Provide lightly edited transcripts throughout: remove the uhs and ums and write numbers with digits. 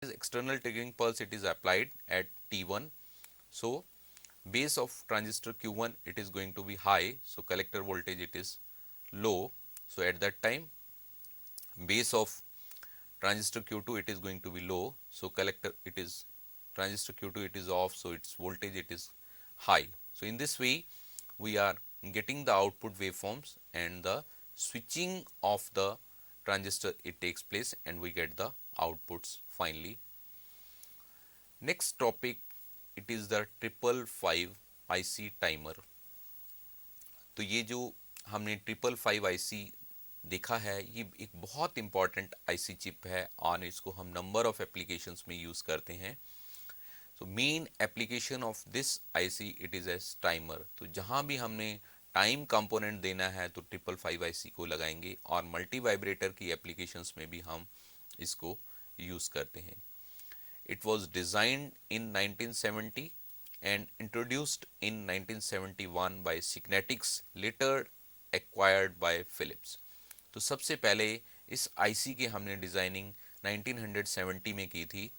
external triggering pulse, it is applied at T1. So base of transistor Q1 it is going to be high, so collector voltage it is low. So at that time base of transistor Q2 it is going to be low, so collector it is transistor Q2 it is off, so its voltage it is high. So in this way we are getting the output waveforms and the switching of the transistor it takes place and we get the outputs finally. Next topic, it is the 555 IC timer. तो ये जो हमने 555 IC देखा है, ये एक बहुत important IC chip है और इसको हम नंबर ऑफ एप्लीकेशंस में यूज़ करते हैं। So main application of this IC it is as timer. तो जहाँ भी हमने टाइम कंपोनेंट देना है तो 555 IC को लगाएंगे और मल्टी वाइब्रेटर की एप्लीकेशंस में भी हम इसको यूज़ करते हैं। It was designed in 1970 and introduced in 1971 by Signetics, later acquired by Philips. तो सबसे पहले इस IC की हमने डिज़ाइनिंग 1970 में की थी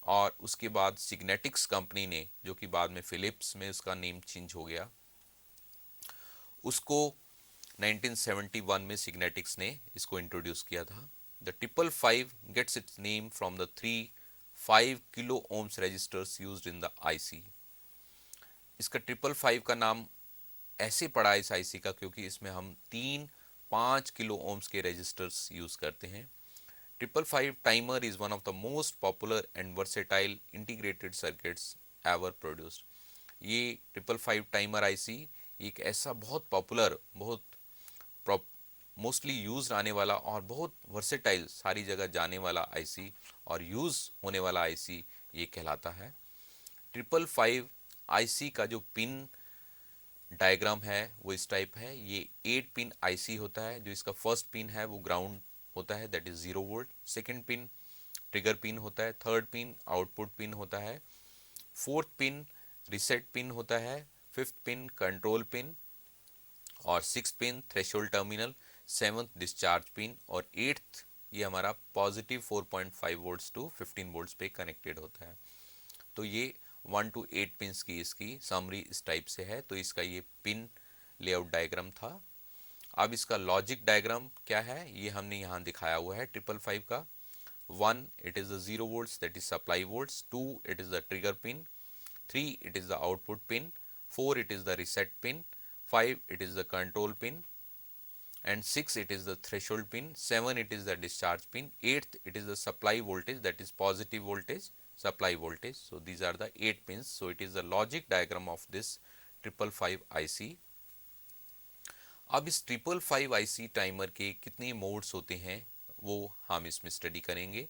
और उसके बाद सिग्नेटिक्स कंपनी ने, जो कि बाद में फिलिप्स में उसका नेम चेंज हो गया, उसको 1971 में सिग्नेटिक्स ने इसको इंट्रोड्यूस किया था। The 555 gets its name from the 5 kilo ohms resistors used in the IC। इसका 555 का नाम ऐसे पड़ा इस IC का क्योंकि इसमें हम 5 किलो ओम्स के रजिस्टर्स यूज करते हैं। 555 timer is one of the most popular and versatile integrated circuits ever produced. ये 555 टाइमर IC एक ऐसा बहुत पॉपुलर, बहुत मोस्टली यूज आने वाला और बहुत वर्सेटाइल, सारी जगह जाने वाला IC और यूज होने वाला IC ये कहलाता है। 555 IC का जो पिन डायग्राम है वो इस टाइप है। ये 8 पिन IC होता है। जो इसका फर्स्ट पिन है वो ग्राउंड होता है, that is 0 volt. Second pin trigger pin होता है। थर्ड पिन आउटपुट पिन होता है। फोर्थ पिन रिसेट पिन होता है। फिफ्थ पिन कंट्रोल पिन और six pin threshold terminal. Seventh discharge pin और एट्थ ये हमारा पॉजिटिव 4.5 वोल्ट्स टू 15 वोल्ट्स पे कनेक्टेड होता है। तो ये 1 to 8 पिंस की इसकी समरी इस टाइप से है। तो इसका ये पिन लेआउट डायग्राम था। अब इसका लॉजिक डायग्राम क्या है ये हमने यहाँ दिखाया हुआ है 555 का। 1 it is the 0 volts, that is supply volts. 2 it is the trigger pin. 3 it is the output pin. 4 it is the reset pin. 5 it is the control pin. And 6 it is the threshold pin. 7 it is the discharge pin. 8th it is the supply voltage, that is positive voltage, supply voltage. So these are the 8 pins. So it is the logic diagram of this 555 IC. अब इस 555 IC timer के कितने modes होते हैं वो हम इसमें study करेंगे।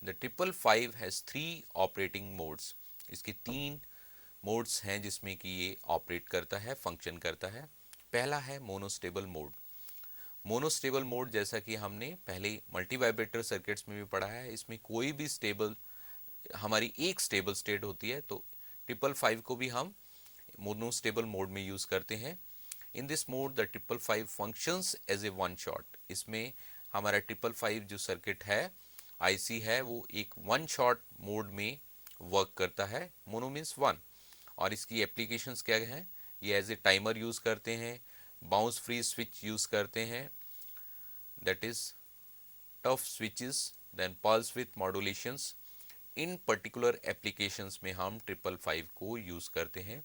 The 555 has 3 operating modes. इसके 3 मोड्स हैं जिसमें कि ये ऑपरेट करता है, फंक्शन करता है। पहला है मोनोस्टेबल मोड। मोनोस्टेबल मोड जैसा कि हमने पहले मल्टी वाइब्रेटर सर्किट्स में भी पढ़ा है, इसमें कोई भी स्टेबल, हमारी एक स्टेबल स्टेट होती है। तो 555 को भी हम मोनोस्टेबल मोड में यूज़ करते हैं। In this mode the 555 functions as a one shot. इसमें हमारा 555 जो सर्किट है, IC है, वो एक वन शॉट मोड में वर्क करता है। Mono means one. और इसकी एप्लीकेशंस क्या हैं, ये एज ए टाइमर यूज़ करते हैं, बाउंस फ्री स्विच यूज़ करते हैं, that is tough switches, then pulse with modulations. In particular applications में हम 555 को यूज़ करते हैं।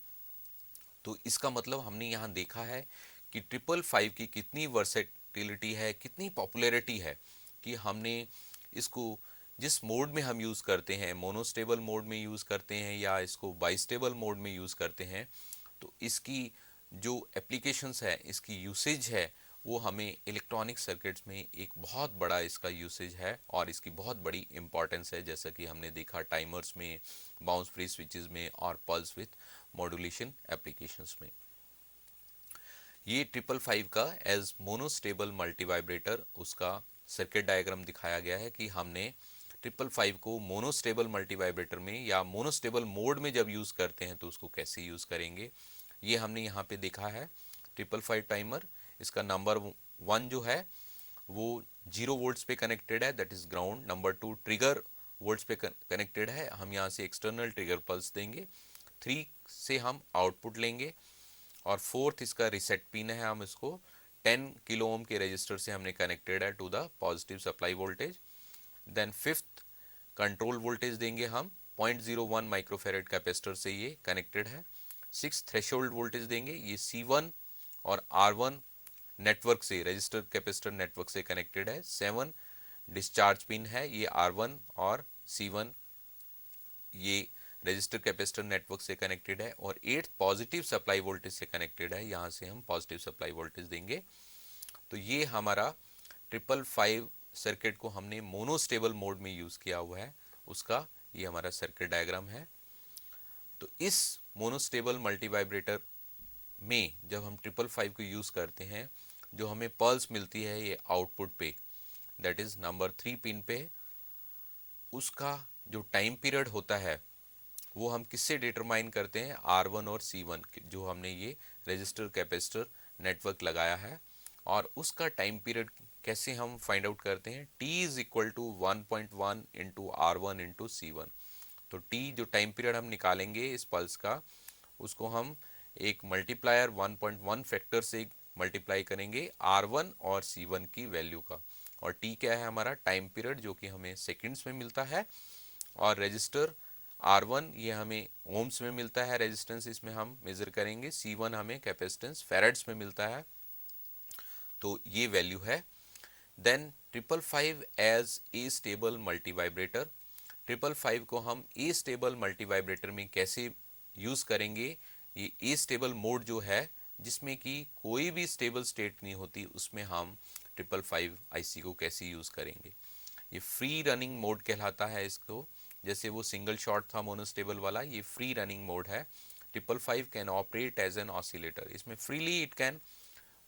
तो इसका मतलब हमने यहाँ देखा है कि 555 की कितनी वर्सेटिलिटी है, कितनी पॉपुलैरिटी है कि हमने इसको जिस मोड में हम यूज़ करते हैं, मोनोस्टेबल मोड में यूज़ करते हैं या इसको बाइस्टेबल मोड में यूज़ करते हैं, तो इसकी जो एप्लीकेशंस है, इसकी यूसेज है, वो हमें इलेक्ट्रॉनिक सर्किट्स में एक बहुत बड़ा इसका यूसेज है और इसकी बहुत बड़ी इंपॉर्टेंस है, जैसा कि हमने देखा टाइमर्स में, बाउंस फ्री स्विचेस में और पल्स विथ मॉड्यूलेशन एप्लीकेशंस में। ये 555 का एज मोनोस्टेबल मल्टी वाइब्रेटर उसका सर्किट डायग्राम दिखाया गया है कि हमने 555 को मोनोस्टेबल मल्टी वाइब्रेटर में या मोनोस्टेबल मोड में जब यूज़ करते हैं तो उसको कैसे यूज़ करेंगे, ये हमने यहाँ पे देखा है। 555 टाइमर, इसका नंबर 1 जो है वो 0 वोल्ट्स पे कनेक्टेड है, that is ground. Number 2 trigger volts पे कनेक्टेड है, हम यहाँ से एक्सटर्नल ट्रिगर पल्स देंगे, 3 से हम आउटपुट लेंगे, और फोर्थ इसका रिसेट पिन है, हम इसको 10 किलो ओम के रजिस्टर से हमने कनेक्टेड है to the positive supply voltage. Then fifth control voltage देंगे हम 0.01 माइक्रोफेरेड कैपेसिटर से ये कनेक्टेड है। सिक्स थ्रेशोल्ड वोल्टेज देंगे, ये C1 और R1 नेटवर्क से, रजिस्टर कैपेसिटर नेटवर्क से कनेक्टेड है। 7 डिस्चार्ज पिन है, ये R1 और C1 ये रजिस्टर कैपेसिटर नेटवर्क से कनेक्टेड है। और 8 पॉजिटिव सप्लाई वोल्टेज से कनेक्टेड है, यहाँ से हम पॉजिटिव सप्लाई वोल्टेज देंगे। तो ये हमारा 555 सर्किट को हमने मोनोस्टेबल मोड में यूज किया हुआ है, उसका ये हमारा सर्किट डायग्राम है। तो इस मोनोस्टेबल मल्टी वाइब्रेटर में जब हम 555 को यूज करते हैं, जो हमें पल्स मिलती है ये आउटपुट पे, दैट इज नंबर 3 पिन पे, उसका जो टाइम पीरियड होता है वो हम किससे डिटरमाइन करते हैं, R1 और C1 जो हमने ये रजिस्टर कैपेसिटर नेटवर्क लगाया है। और उसका टाइम पीरियड कैसे हम फाइंड आउट करते हैं, T is equal to 1.1 into R1 into C1। तो T जो टाइम पीरियड हम निकालेंगे इस पल्स का, उसको हम एक मल्टीप्लायर 1.1 फैक्टर से मल्टीप्लाई करेंगे R1 और C1 की वैल्यू का। और T क्या है, हमारा टाइम पीरियड, जो कि हमें सेकंड्स में मिलता है। और रजिस्टर R1 ये हमें ओम्स में मिलता है, रेजिस्टेंस इसमें हम मेजर करेंगे। C1 हमें कैपेसिटेंस फेरेड्स में मिलता है, तो ये वैल्यू है। Then 555 as astable multivibrator, 555 को हम ए स्टेबल मल्टी वाइब्रेटर में कैसे यूज करेंगे, ये ए स्टेबल मोड जो है जिसमें कि कोई भी स्टेबल स्टेट नहीं होती, उसमें हम 555 आईसी को कैसे यूज करेंगे। ये फ्री रनिंग मोड कहलाता है इसको, जैसे वो सिंगल शॉट था मोनोस्टेबल वाला, ये फ्री रनिंग मोड है। 555 can operate as an oscillator, इसमें freely it can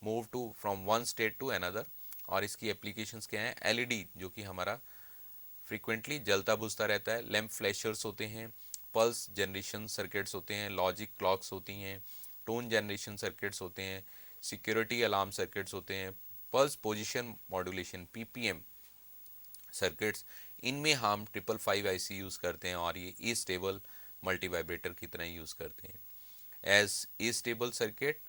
move to from one state to another. और इसकी एप्लीकेशंस क्या हैं, एलईडी जो कि हमारा फ्रीक्वेंटली जलता बुझता रहता है, लैंप फ्लैशर्स होते हैं, पल्स जनरेशन सर्किट्स होते हैं, लॉजिक क्लॉक्स होती हैं, टोन जनरेशन सर्किट्स होते हैं, सिक्योरिटी अलार्म सर्किट्स होते हैं, pulse position modulation ppm circuits, इनमें हम 555 आईसी यूज करते हैं और ये ए स्टेबल मल्टी वाइब्रेटर की तरह यूज करते हैं। As astable circuit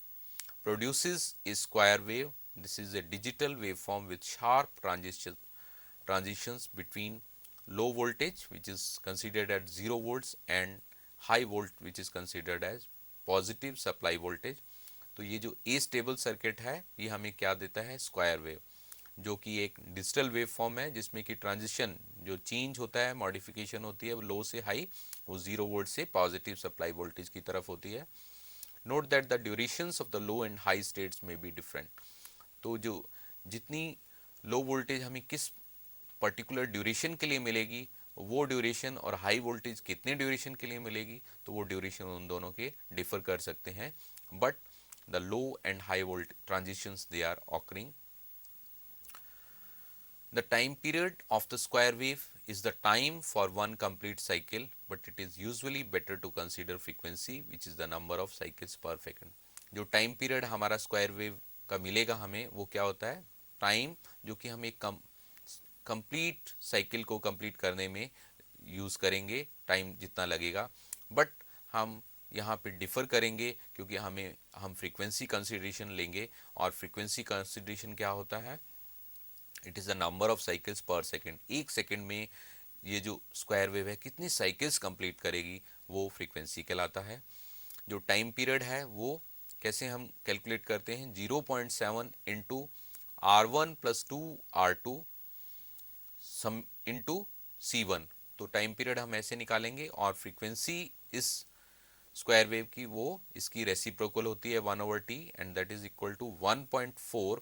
produces a square wave. This is a digital waveform with sharp transitions between low voltage, which is considered at 0 volts, and high volt, which is considered as positive supply voltage. तो ये जो ए stable circuit है ये हमें क्या देता है, square wave, जो कि एक डिजिटल वेव फॉर्म है जिसमें कि ट्रांजिशन जो चेंज होता है, मॉडिफिकेशन होती है, वो लो से हाई, वो 0 वोल्ट से पॉजिटिव सप्लाई वोल्टेज की तरफ होती है। Note that the durations of the low and high states में बी डिफरेंट। तो जो जितनी लो वोल्टेज हमें किस पर्टिकुलर ड्यूरेशन के लिए मिलेगी, वो ड्यूरेशन और हाई वोल्टेज कितने ड्यूरेशन के लिए मिलेगी, तो वो ड्यूरेशन उन दोनों के डिफर कर सकते हैं, but the low and high volt transitions they are occurring. The time period of the square wave is the time for one complete cycle, but it is usually better to consider frequency, which is the number of cycles per second. जो time period हमारा square wave का मिलेगा हमें, वो क्या होता है, time जो कि हम एक कंप्लीट साइकिल को कंप्लीट करने में यूज करेंगे, टाइम जितना लगेगा। बट हम यहाँ पे डिफर करेंगे क्योंकि हम फ्रीक्वेंसी कंसिडरेशन लेंगे, और फ्रीक्वेंसी कंसिडरेशन क्या होता है, it is the number of cycles पर सेकेंड। एक सेकेंड में ये जो स्क्वायर वेव है कितनी साइकिल्स कंप्लीट करेगी, वो फ्रीक्वेंसी कहलाता है। जो टाइम पीरियड है वो कैसे हम कैलकुलेट करते हैं, 0.7 इंटू R1 प्लस 2R2 सम इंटू C1। तो टाइम पीरियड हम ऐसे निकालेंगे, और फ्रीक्वेंसी इस स्क्वायर वेव की वो इसकी रेसिप्रोकल होती है 1/t, and that is equal to 1.4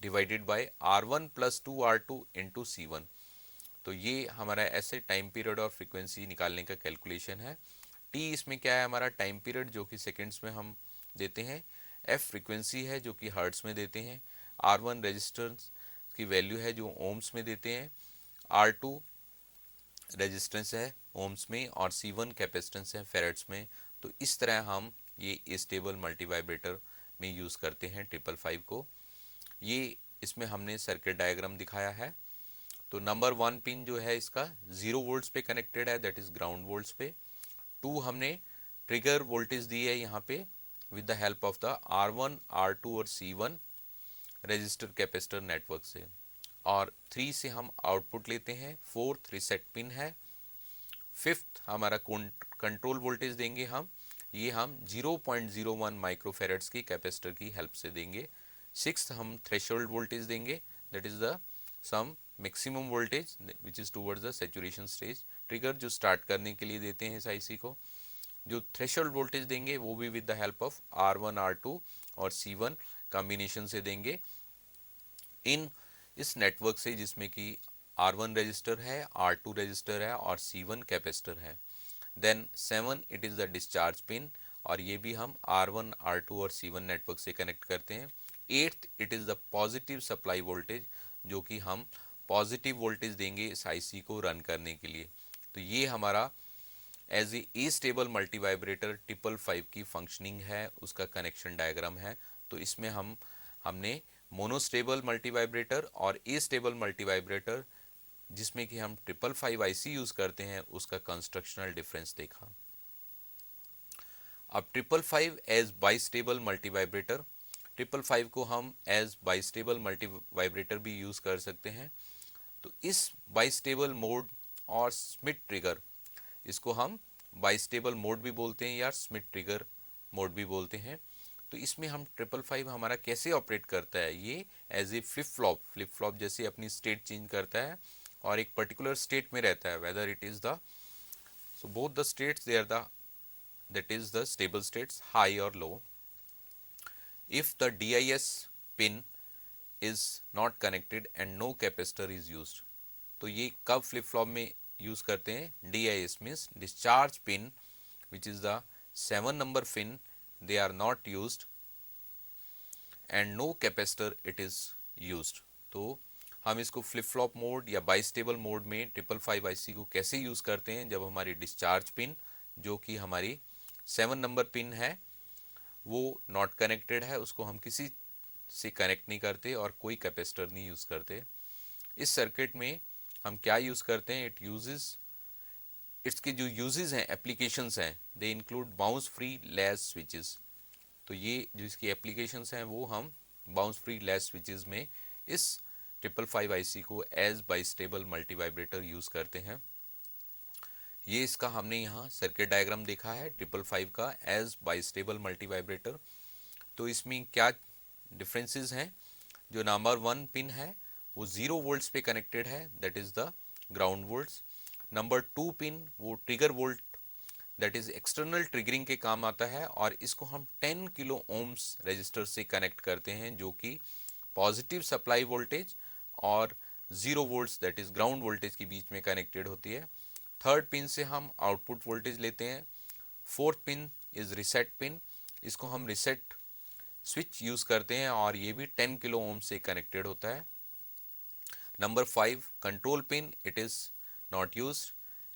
divided by R1 plus 2R2 into C1। तो ये हमारा ऐसे टाइम पीरियड और फ्रीक्वेंसी निकालने का कैलकुलेशन है। T इसमें क्या है, हमारा टाइम पीरियड जो कि सेकेंड्स में हम देते हैं, F फ्रीक्वेंसी है जो कि हर्ट्स में देते हैं, R1 रेजिस्टेंस की वैल्यू है जो ओम्स में देते हैं, R2 रेजिस्टेंस है ओम्स में, और C1 कैपेसिटेंस है फेरेड्स में। तो इस तरह हम ये स्टेबल मल्टी वाइब्रेटर में यूज़ करते हैं 555 को। ये इसमें हमने सर्किट डायग्राम दिखाया है। तो नंबर 1 पिन जो है इसका 0 वोल्ट्स पे कनेक्टेड है, दैट इज ग्राउंड वोल्ट्स पे। 2 हमने ट्रिगर वोल्टेज दी है यहाँ पे with the help of the R1, R2 और C1 रजिस्टर कैपेसिटर नेटवर्क से। और 3 से हम आउटपुट लेते हैं। 4th रीसेट पिन है। 5th हमारा कंट्रोल वोल्टेज देंगे हम, ये हम 0.01 माइक्रोफेरेड्स की कैपेसिटर की हेल्प से देंगे। 6th हम थ्रेशोल्ड वोल्टेज देंगे, that is the sum maximum voltage which is towards the saturation stage. Trigger जो स्टार्ट करने के लिए देते हैं इस आईसी को। जो थ्रेशोल्ड वोल्टेज देंगे वो भी with the help of R1, R2 और C1 कॉम्बिनेशन से देंगे इन इस नेटवर्क से, जिसमें कि R1 रजिस्टर है, R2 रजिस्टर है और C1 कैपेसिटर है। Then 7 it is the discharge pin, और ये भी हम R1, R2 और C1 नेटवर्क से कनेक्ट करते हैं। 8th it is the positive supply voltage, जो कि हम पॉजिटिव वोल्टेज देंगे इस आईसी को रन करने के लिए। तो ये हमारा as astable multivibrator 555 की फंक्शनिंग है, उसका कनेक्शन डायग्राम है। तो इसमें हमने मोनोस्टेबल मल्टी वाइब्रेटर और ए स्टेबल मल्टी वाइब्रेटर, जिसमें कि हम 555 आईसी यूज करते हैं, उसका कंस्ट्रक्शनल डिफरेंस देखा। अब 555 एज बाइस्टेबल मल्टी वाइब्रेटर, 555 को हम एज बाइस्टेबल मल्टी वाइब्रेटर भी यूज कर सकते हैं। तो इस बाइस्टेबल मोड और स्मिथ ट्रिगर, इसको हम बाइस्टेबल मोड भी बोलते हैं या स्मिथ ट्रिगर मोड भी बोलते हैं। तो इसमें हम 555 हमारा कैसे ऑपरेट करता है, ये एज ए फ्लिप फ्लॉप जैसे अपनी स्टेट चेंज करता है और एक पर्टिकुलर स्टेट में रहता है, whether it is the so both the states they are the that is the stable states high और low. If the DIS pin is not connected and no capacitor is used, तो ये कब flip flop में use करते हैं? DIS means discharge pin which is the 7 number pin, they are not used and no capacitor it is used। तो हम इसको flip flop mode या बाइस्टेबल मोड में 555 आईसी को कैसे यूज करते हैं? जब हमारी डिस्चार्ज पिन, जो कि हमारी 7 नंबर पिन है, वो नॉट कनेक्टेड है, उसको हम किसी से कनेक्ट नहीं करते और कोई कैपेसिटर नहीं यूज करते। इस सर्किट में हम क्या यूज करते हैं? इट यूजेस, इसके जो यूजेस हैं, एप्लीकेशंस हैं, they include bounce free latch switches. तो ये जो इसकी एप्लीकेशंस हैं वो हम बाउंस फ्री लैच स्विचेस में इस 555 आईसी को as bistable multivibrator use करते हैं। ये इसका हमने यहाँ सर्किट डायग्राम देखा है 555 का एज बाइस्टेबल मल्टी वाइब्रेटर। तो इसमें क्या डिफरेंसेस हैं? जो नंबर 1 पिन है वो 0 वोल्ट्स पे कनेक्टेड है, that is the ground volts. Number 2 pin वो trigger volt, that is external triggering के काम आता है, और इसको हम 10 किलो ओम्स रजिस्टर से कनेक्ट करते हैं, जो कि पॉजिटिव सप्लाई वोल्टेज और 0 volts that is ground voltage के बीच में कनेक्टेड होती है। 3rd पिन से हम आउटपुट वोल्टेज लेते हैं। 4th pin is reset pin, इसको हम रिसेट स्विच यूज करते हैं और ये भी 10 किलो ओम से कनेक्टेड होता है। Number 5 control pin, it is not used,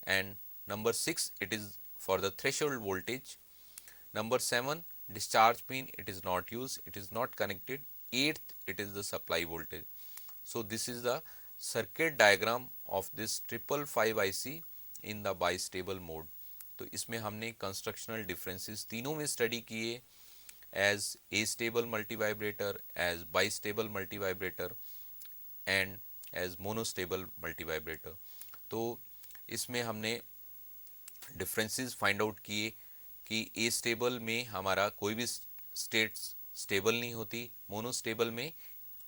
and number 6 it is for the threshold voltage. Number 7 discharge pin, it is not used, it is not connected. 8th it is the supply voltage. So this is the circuit diagram of this 555 IC in the bistable mode. तो इसमें हमने constructional differences तीनों में study किए, as astable multivibrator, as bistable multivibrator and as monostable multivibrator. तो इसमें हमने differences find out किए कि ए स्टेबल में हमारा कोई भी स्टेट स्टेबल नहीं होती, मोनोस्टेबल में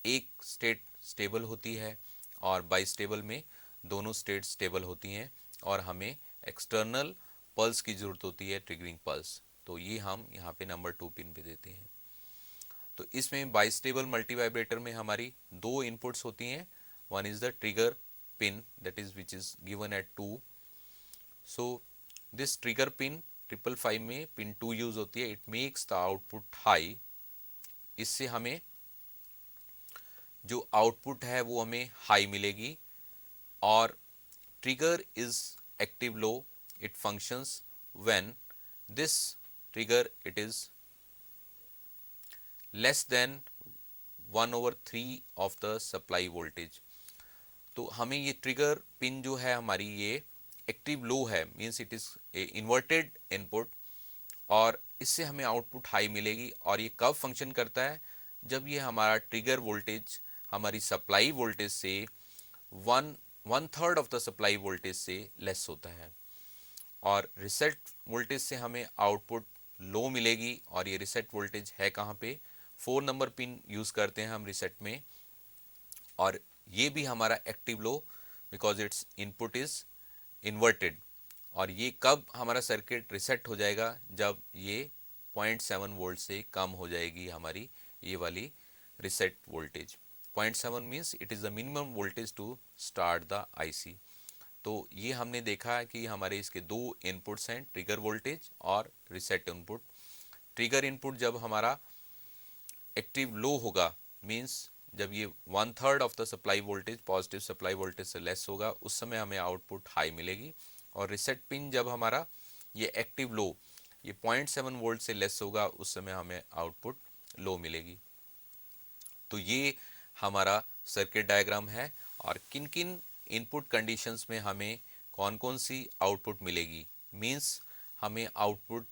एक स्टेट स्टेबल होती है और बाइस्टेबल में दोनों स्टेट स्टेबल होती हैं, और हमें एक्सटर्नल पल्स की ज़रूरत होती है, ट्रिगरिंग पल्स। तो ये हम यहाँ पे नंबर 2 पिन पे देते हैं। तो इसमें बाइस्टेबल मल्टी वाइब्रेटर में हमारी 2 इनपुट्स होती हैं। One is the trigger pin that is which is given at 2। So this trigger pin 555 में पिन 2 यूज होती है, it makes the output high. इससे हमें जो आउटपुट है वो हमें हाई मिलेगी, और trigger is active low, it functions when this trigger it is less than 1/3 of the supply voltage. तो हमें ये ट्रिगर पिन जो है हमारी ये एक्टिव लो है, means it is inverted input, और इससे हमें आउटपुट हाई मिलेगी। और ये कब फंक्शन करता है, जब ये हमारा ट्रिगर वोल्टेज हमारी सप्लाई वोल्टेज से one third of the supply voltage से लेस होता है। और रिसेट वोल्टेज से हमें आउटपुट लो मिलेगी, और ये रिसेट वोल्टेज है कहाँ पे, 4 नंबर पिन यूज करते हैं हम रिसेट में। और ये भी हमारा active low because it's input is inverted. और ये कब हमारा सर्किट रिसेट हो जाएगा, जब ये 0.7 वोल्ट से कम हो जाएगी हमारी ये वाली reset voltage. 0.7 means it is the minimum voltage to start the IC. तो ये हमने देखा कि हमारे इसके दो इनपुट्स हैं, ट्रिगर वोल्टेज और रिसेट इनपुट। ट्रिगर इनपुट जब हमारा एक्टिव लो होगा, मीन्स जब ये one third of the supply voltage positive supply voltage से लेस होगा, उस समय हमें आउटपुट हाई मिलेगी। और रिसेट पिन जब हमारा ये एक्टिव लो ये 0.7 वोल्ट से लेस होगा, उस समय हमें आउटपुट लो मिलेगी। तो ये हमारा सर्किट डायग्राम है, और किन किन इनपुट कंडीशंस में हमें कौन कौन सी आउटपुट मिलेगी, मीन्स हमें आउटपुट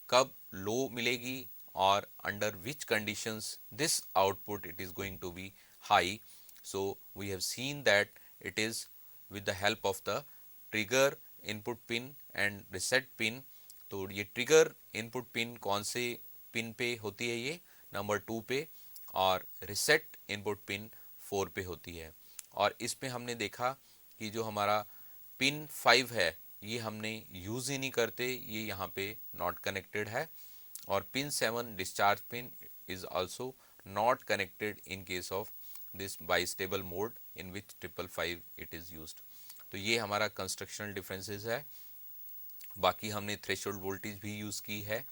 कब लो मिलेगी और under which conditions this output it is going to be high. So we have seen that it is with the help of the trigger input pin and reset pin। तो ये trigger input pin कौन से pin पे होती है, ये number 2 पे, और रिसेट इनपुट पिन 4 पे होती है। और इसमें हमने देखा कि जो हमारा पिन 5 है ये हमने यूज़ ही नहीं करते, ये यहाँ पे नॉट कनेक्टेड है। और pin 7 discharge pin is also not connected in case of this bistable mode in which 555 it is used. तो ये हमारा कंस्ट्रक्शनल डिफरेंसेस है। बाकी हमने थ्रेशोल्ड वोल्टेज भी यूज़ की है,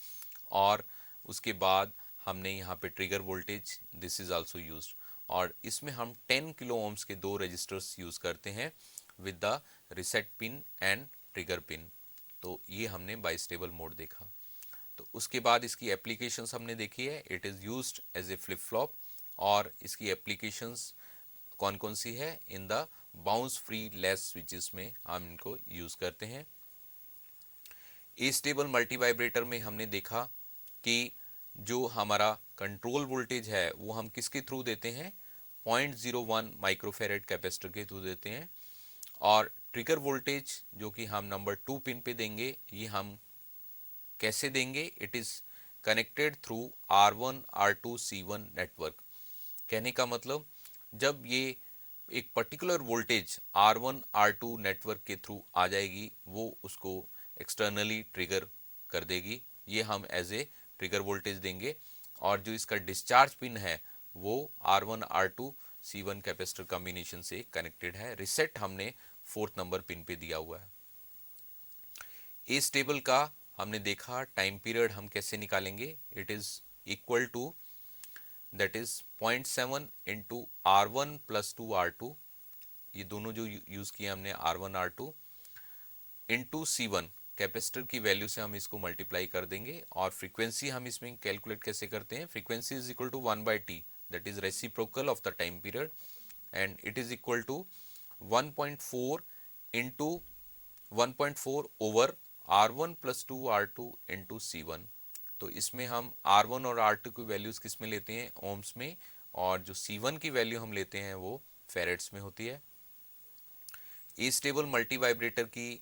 और उसके बाद हमने यहाँ पे trigger voltage this is also used. और इसमें हम 10 किलो ओम्स के दो रजिस्टर्स यूज़ करते हैं with the reset pin and trigger pin. तो ये हमने बाइस्टेबल मोड देखा। तो उसके बाद इसकी एप्लीकेशंस हमने देखी है, it is used as a flip flop. और इसकी एप्लीकेशंस कौन कौन सी है, in the bounce free less switches में हम इनको यूज़ करते हैं। ए स्टेबल मल्टी वाइब्रेटर में हमने देखा कि जो हमारा कंट्रोल वोल्टेज है वो हम किसके थ्रू देते हैं, 0.01 माइक्रोफेरेड कैपेसिटर के थ्रू देते हैं। और ट्रिगर वोल्टेज जो कि हम नंबर 2 पिन पे देंगे, ये हम कैसे देंगे, it is connected through R1 R2 C1 network. कहने का मतलब जब ये एक particular voltage R1 R2 network के थ्रू आ जाएगी, वो उसको एक्सटर्नली ट्रिगर कर देगी, ये हम एज ए ट्रिगर वोल्टेज देंगे। और जो इसका डिस्चार्ज पिन है वो R1 R2 C1 capacitor combination से कनेक्टेड है। रिसेट हमने 4th नंबर पिन पे दिया हुआ है। ए स्टेबल का हमने देखा टाइम पीरियड हम कैसे निकालेंगे, it is equal to that is 0.7 into R1 plus 2 R2, ये दोनों जो यूज किए हमने R1 R2 into C1 capacitor की वैल्यू से हम इसको मल्टीप्लाई कर देंगे। और फ्रीक्वेंसी हम इसमें कैलकुलेट कैसे करते हैं, frequency is equal to 1/t that is reciprocal of the time period, and it is equal to 1.4 into 1.4 over R1 plus 2 R2 into C1। तो इसमें हम R1 और R2 की वैल्यूज किस में लेते हैं, ओम्स में, और जो C1 की वैल्यू हम लेते हैं वो फेरेड्स में होती है। ए स्टेबल मल्टी वाइब्रेटर की